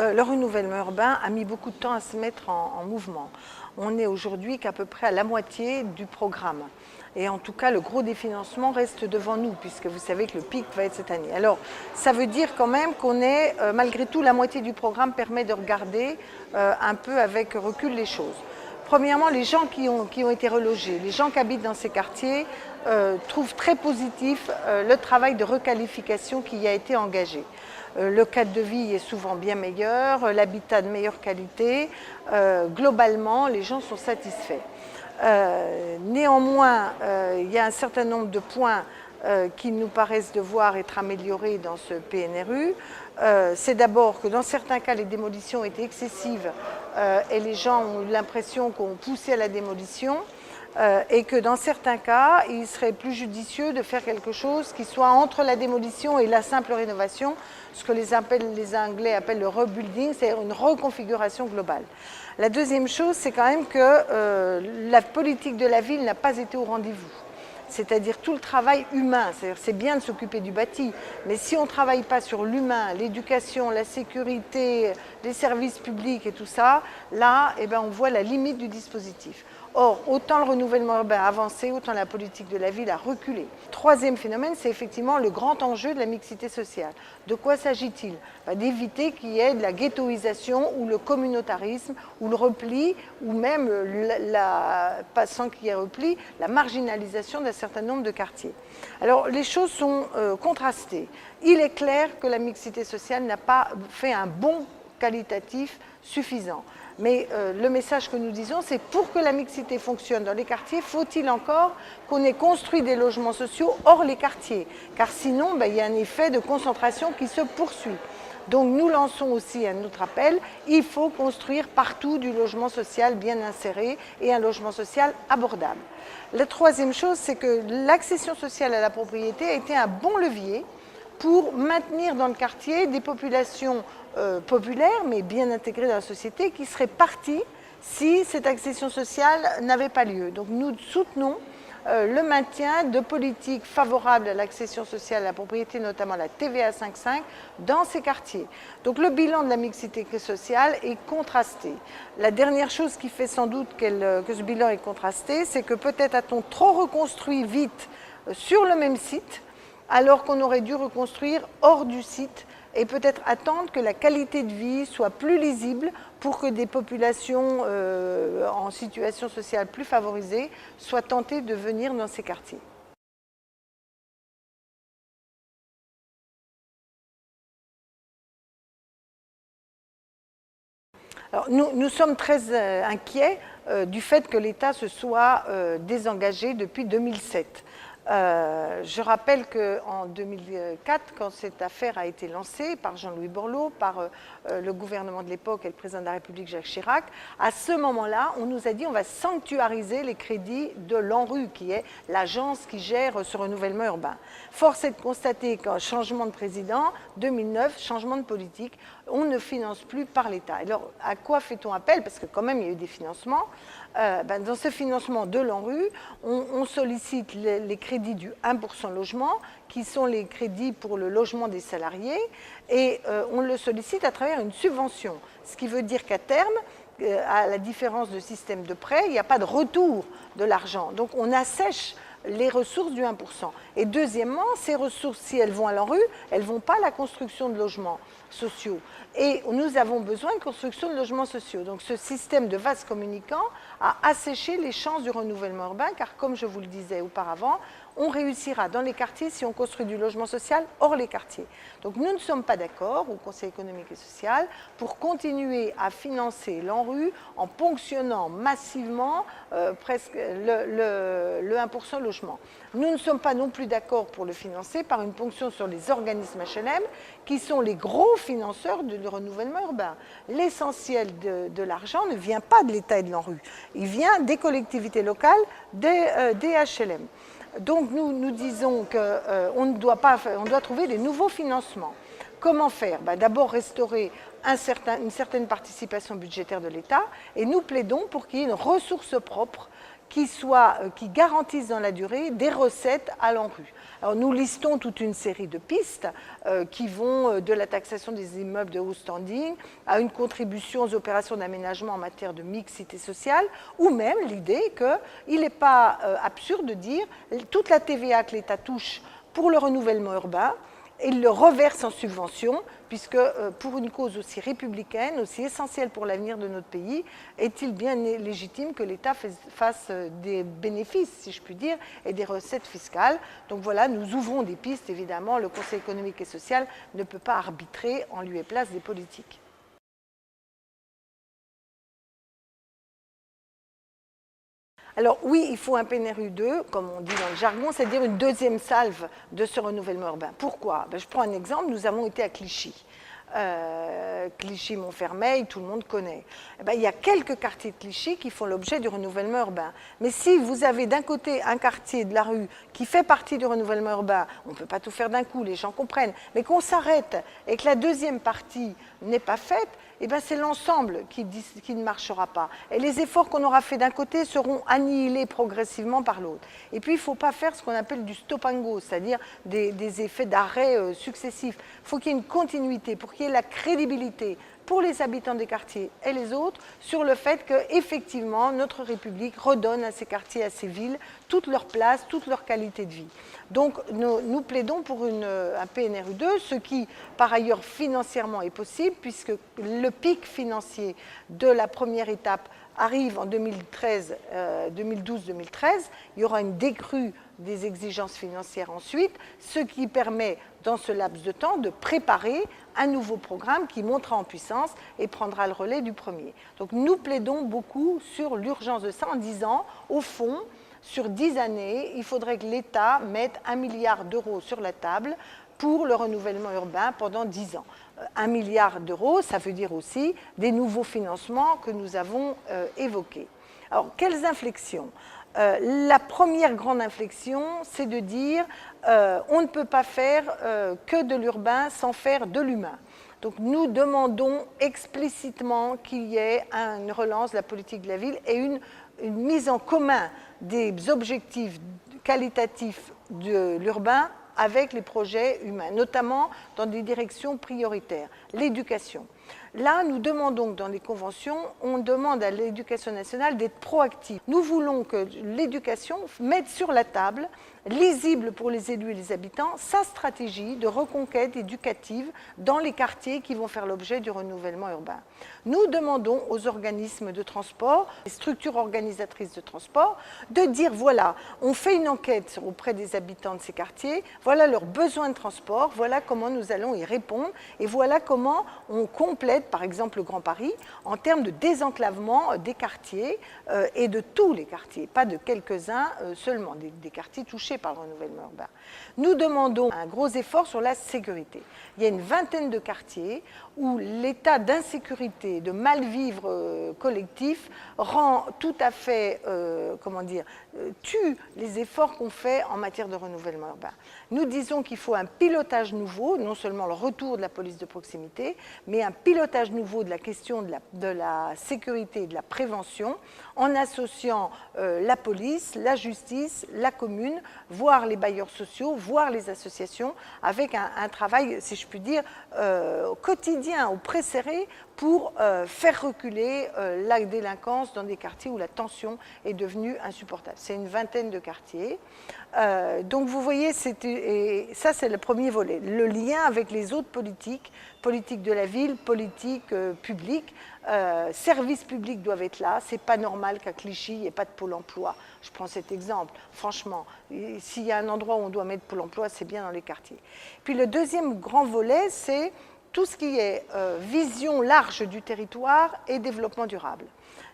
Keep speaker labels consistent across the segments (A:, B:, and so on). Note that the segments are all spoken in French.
A: le renouvellement urbain a mis beaucoup de temps à se mettre en mouvement. On est aujourd'hui qu'à peu près à la moitié du programme. Et en tout cas, le gros des financements reste devant nous, puisque vous savez que le pic va être cette année. Alors, ça veut dire quand même qu'on est, malgré tout, la moitié du programme permet de regarder un peu avec recul les choses. Premièrement, les gens qui ont été relogés, les gens qui habitent dans ces quartiers trouvent très positif le travail de requalification qui y a été engagé. Le cadre de vie est souvent bien meilleur, l'habitat de meilleure qualité. Globalement, les gens sont satisfaits. Néanmoins, il y a un certain nombre de points qui nous paraissent devoir être améliorés dans ce PNRU. C'est d'abord que dans certains cas, les démolitions étaient excessives et les gens ont eu l'impression qu'on poussait à la démolition. Et que dans certains cas, il serait plus judicieux de faire quelque chose qui soit entre la démolition et la simple rénovation, ce que les Anglais appellent le rebuilding, c'est-à-dire une reconfiguration globale. La deuxième chose, c'est quand même que la politique de la ville n'a pas été au rendez-vous. C'est-à-dire tout le travail humain, c'est bien de s'occuper du bâti, mais si on ne travaille pas sur l'humain, l'éducation, la sécurité, les services publics et tout ça, là, eh ben, on voit la limite du dispositif. Or, autant le renouvellement urbain a avancé, autant la politique de la ville a reculé. Troisième phénomène, c'est effectivement le grand enjeu de la mixité sociale. De quoi s'agit-il? D'éviter qu'il y ait de la ghettoisation ou le communautarisme ou le repli ou même, pas sans qu'il y ait repli, la marginalisation d'un certain nombre de quartiers. Alors, les choses sont contrastées. Il est clair que la mixité sociale n'a pas fait un bond qualitatif suffisant. Mais le message que nous disons, c'est pour que la mixité fonctionne dans les quartiers, faut-il encore qu'on ait construit des logements sociaux hors les quartiers? Car sinon, il y a un effet de concentration qui se poursuit. Donc nous lançons aussi un autre appel, il faut construire partout du logement social bien inséré et un logement social abordable. La troisième chose, c'est que l'accession sociale à la propriété a été un bon levier pour maintenir dans le quartier des populations populaires, mais bien intégrées dans la société, qui seraient parties si cette accession sociale n'avait pas lieu. Donc nous soutenons le maintien de politiques favorables à l'accession sociale à la propriété, notamment la TVA 5.5, dans ces quartiers. Donc le bilan de la mixité sociale est contrasté. La dernière chose qui fait sans doute que ce bilan est contrasté, c'est que peut-être a-t-on trop reconstruit vite sur le même site, alors qu'on aurait dû reconstruire hors du site et peut-être attendre que la qualité de vie soit plus lisible pour que des populations en situation sociale plus favorisée soient tentées de venir dans ces quartiers. Alors, nous sommes très inquiets du fait que l'État se soit désengagé depuis 2007. Je rappelle qu'en 2004, quand cette affaire a été lancée par Jean-Louis Borloo, par le gouvernement de l'époque et le président de la République Jacques Chirac, à ce moment-là, on nous a dit on va sanctuariser les crédits de l'ANRU, qui est l'agence qui gère ce renouvellement urbain. Force est de constater qu'un changement de président, 2009, changement de politique, on ne finance plus par l'État. Alors, à quoi fait-on appel? Parce que quand même, il y a eu des financements. Dans ce financement de l'ANRU, on sollicite les crédits du 1% logement, qui sont les crédits pour le logement des salariés, et on le sollicite à travers une subvention. Ce qui veut dire qu'à terme, à la différence de système de prêt, il n'y a pas de retour de l'argent. Donc on assèche les ressources du 1%. Et deuxièmement, ces ressources, si elles vont à l'ANRU, elles ne vont pas à la construction de logements sociaux. Et nous avons besoin de construction de logements sociaux. Donc ce système de vase communicant a asséché les chances du renouvellement urbain, car comme je vous le disais auparavant, on réussira dans les quartiers si on construit du logement social hors les quartiers. Donc nous ne sommes pas d'accord au Conseil économique et social pour continuer à financer l'ANRU en ponctionnant massivement presque le 1% logement. Nous ne sommes pas non plus d'accord pour le financer par une ponction sur les organismes HLM qui sont les gros financeurs du renouvellement urbain. L'essentiel de l'argent ne vient pas de l'État et de l'ANRU, il vient des collectivités locales, des HLM. Donc nous disons qu'on doit trouver des nouveaux financements. Comment faire? D'abord restaurer une certaine participation budgétaire de l'État, et nous plaidons pour qu'il y ait une ressource propre qui garantissent dans la durée des recettes à l'ANRU. Alors nous listons toute une série de pistes qui vont de la taxation des immeubles de haut standing à une contribution aux opérations d'aménagement en matière de mixité sociale, ou même l'idée qu'il n'est pas absurde de dire toute la TVA que l'État touche pour le renouvellement urbain, il le reverse en subvention, puisque pour une cause aussi républicaine, aussi essentielle pour l'avenir de notre pays, est-il bien légitime que l'État fasse des bénéfices, si je puis dire, et des recettes fiscales. Donc voilà, nous ouvrons des pistes, évidemment, le Conseil économique et social ne peut pas arbitrer en lieu et place des politiques. Alors oui, il faut un PNRU 2, comme on dit dans le jargon, c'est-à-dire une deuxième salve de ce renouvellement urbain. Pourquoi? Je prends un exemple, nous avons été à Clichy. Clichy-Montfermeil, tout le monde connaît. Il y a quelques quartiers de Clichy qui font l'objet du renouvellement urbain. Mais si vous avez d'un côté un quartier de la rue qui fait partie du renouvellement urbain, on ne peut pas tout faire d'un coup, les gens comprennent, mais qu'on s'arrête et que la deuxième partie n'est pas faite, c'est l'ensemble qui ne marchera pas. Et les efforts qu'on aura fait d'un côté seront annihilés progressivement par l'autre. Et puis, il ne faut pas faire ce qu'on appelle du stop and go, c'est-à-dire des effets d'arrêt successifs. Il faut qu'il y ait une continuité pour qu'il y ait la crédibilité pour les habitants des quartiers et les autres sur le fait qu'effectivement, notre République redonne à ces quartiers, à ces villes, toute leur place, toute leur qualité de vie. Donc, nous plaidons pour un PNRU 2, ce qui, par ailleurs, financièrement est possible, puisque le pic financier de la première étape arrive en 2012-2013. Il y aura une décrue des exigences financières ensuite, ce qui permet, dans ce laps de temps, de préparer un nouveau programme qui montera en puissance et prendra le relais du premier. Donc nous plaidons beaucoup sur l'urgence de ça en disant, au fond, sur 10 années, il faudrait que l'État mette 1 milliard d'euros sur la table pour le renouvellement urbain pendant 10 ans. 1 milliard d'euros, ça veut dire aussi des nouveaux financements que nous avons évoqués. Alors, quelles inflexions ? La première grande inflexion, c'est de dire on ne peut pas faire que de l'urbain sans faire de l'humain. Donc nous demandons explicitement qu'il y ait une relance de la politique de la ville et une mise en commun des objectifs qualitatifs de l'urbain avec les projets humains, notamment dans des directions prioritaires. L'éducation. Là, nous demandons dans les conventions, on demande à l'éducation nationale d'être proactive. Nous voulons que l'éducation mette sur la table, lisible pour les élus et les habitants, sa stratégie de reconquête éducative dans les quartiers qui vont faire l'objet du renouvellement urbain. Nous demandons aux organismes de transport, les structures organisatrices de transport, de dire voilà, on fait une enquête auprès des habitants de ces quartiers, voilà leurs besoins de transport, voilà comment nous allons y répondre et voilà comment on complète, par exemple, le Grand Paris en termes de désenclavement des quartiers et de tous les quartiers, pas de quelques-uns seulement, des quartiers touchés par le renouvellement urbain. Nous demandons un gros effort sur la sécurité. Il y a une vingtaine de quartiers où l'état d'insécurité, de mal-vivre collectif rend tout à fait, tue les efforts qu'on fait en matière de renouvellement urbain. Nous disons qu'il faut un pilotage nouveau, non seulement le retour de la police de proximité, mais un pilotage nouveau de la question de la sécurité et de la prévention, en associant la police, la justice, la commune, voire les bailleurs sociaux, voire les associations, avec un travail, si je puis dire, quotidien ou préserré pour faire reculer la délinquance dans des quartiers où la tension est devenue insupportable. C'est une vingtaine de quartiers. Donc vous voyez, et ça c'est le premier volet. Le lien avec les autres politiques, politique de la ville, politique publique, services publics doivent être là. C'est pas normal qu'à Clichy, il n'y ait pas de pôle emploi. Je prends cet exemple. Franchement, s'il y a un endroit où on doit mettre pôle emploi, c'est bien dans les quartiers. Puis le deuxième grand volet, c'est tout ce qui est vision large du territoire et développement durable.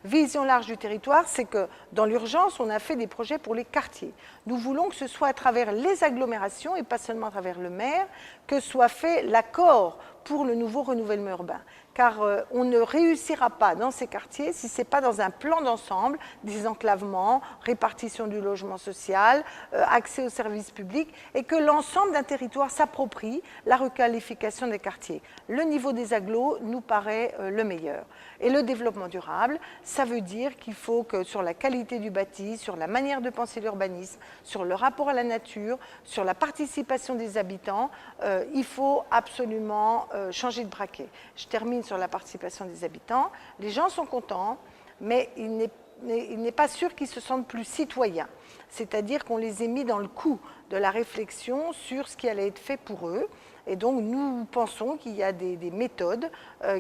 A: Vision large du territoire, c'est que dans l'urgence, on a fait des projets pour les quartiers. Nous voulons que ce soit à travers les agglomérations et pas seulement à travers le maire que soit fait l'accord pour le nouveau renouvellement urbain. car on ne réussira pas dans ces quartiers si ce n'est pas dans un plan d'ensemble, désenclavement, répartition du logement social, accès aux services publics, et que l'ensemble d'un territoire s'approprie la requalification des quartiers. Le niveau des agglos nous paraît le meilleur. Et le développement durable, ça veut dire qu'il faut que sur la qualité du bâti, sur la manière de penser l'urbanisme, sur le rapport à la nature, sur la participation des habitants, il faut absolument changer de braquet. Je termine sur la participation des habitants. Les gens sont contents, mais il n'est pas sûr qu'ils se sentent plus citoyens. C'est-à-dire qu'on les ait mis dans le coup de la réflexion sur ce qui allait être fait pour eux. Et donc, nous pensons qu'il y a des méthodes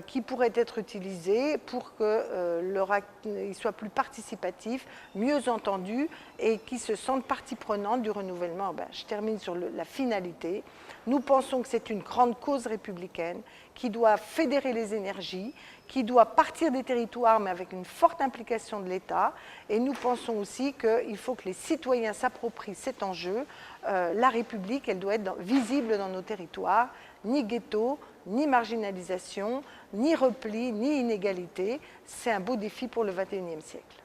A: qui pourraient être utilisées pour qu'ils soient plus participatifs, mieux entendus et qu'ils se sentent partie prenante du renouvellement urbain. Je termine sur la finalité. Nous pensons que c'est une grande cause républicaine qui doit fédérer les énergies, qui doit partir des territoires, mais avec une forte implication de l'État. Et nous pensons aussi qu'il faut que les citoyens s'approprient cet enjeu. La République, elle doit être visible dans nos territoires. Ni ghetto, ni marginalisation, ni repli, ni inégalité. C'est un beau défi pour le XXIe siècle.